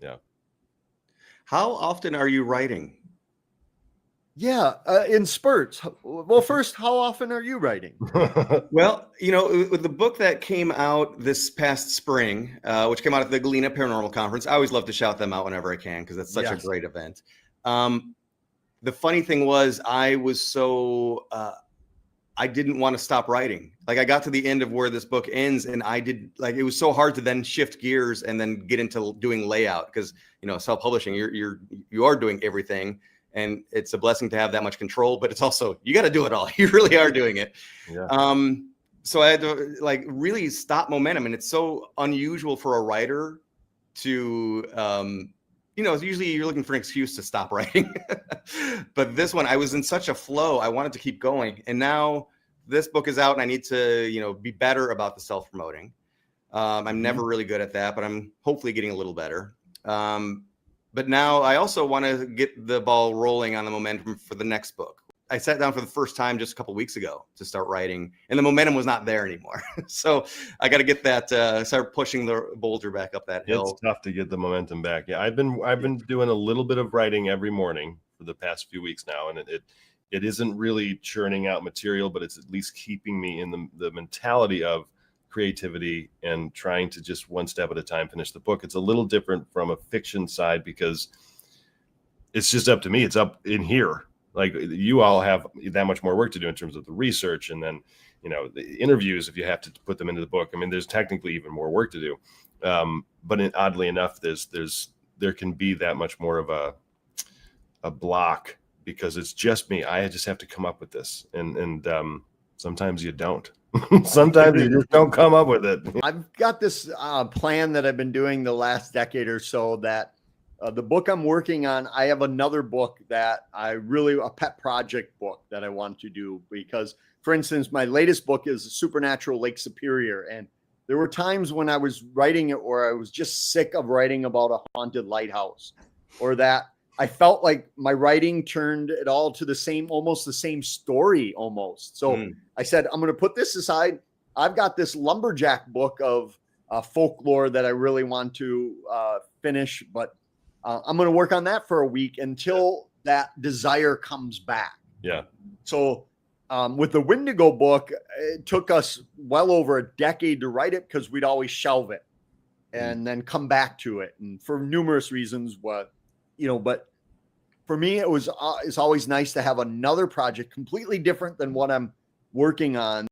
Yeah. How often are you writing? Yeah, in spurts. Well, first, how often are you writing? Well, with the book that came out this past spring, which came out at the Galena Paranormal Conference, I always love to shout them out whenever I can because it's such a great event. The funny thing was, I was so I didn't want to stop writing. Like I got to the end of where this book ends, and it was so hard to then shift gears and then get into doing layout because self-publishing, you are doing everything. And it's a blessing to have that much control, but it's also, you got to do it all. You really are doing it. Yeah. So I had to really stop momentum. And it's so unusual for a writer to, usually you're looking for an excuse to stop writing. But this one, I was in such a flow. I wanted to keep going. And now this book is out and I need to, be better about the self-promoting. I'm never really good at that, but I'm hopefully getting a little better. But now I also want to get the ball rolling on the momentum for the next book. I sat down for the first time just a couple of weeks ago to start writing, and the momentum was not there anymore. So I got to get that, start pushing the boulder back up that hill. It's tough to get the momentum back. Yeah, I've been doing a little bit of writing every morning for the past few weeks now, and it isn't really churning out material, but it's at least keeping me in the mentality of creativity and trying to just one step at a time finish the book. It's a little different from a fiction side because it's just up to me. It's up in here. Like you all have that much more work to do in terms of the research and then, the interviews, if you have to put them into the book. I mean, there's technically even more work to do. But oddly enough, there can be that much more of a block because it's just me. I just have to come up with this. And sometimes you don't. Sometimes you just don't come up with it. I've got this plan that I've been doing the last decade or so that the book I'm working on, I have another book that a pet project book that I want to do because, for instance, my latest book is Supernatural Lake Superior. And there were times when I was writing it where I was just sick of writing about a haunted lighthouse or that I felt like my writing turned it all to almost the same story almost. So I said, I'm going to put this aside. I've got this lumberjack book of folklore that I really want to finish, but I'm going to work on that for a week until that desire comes back. Yeah. So with the Wendigo book, it took us well over a decade to write it because we'd always shelve it and then come back to it. And for numerous reasons, but for me, it's always nice to have another project completely different than what I'm working on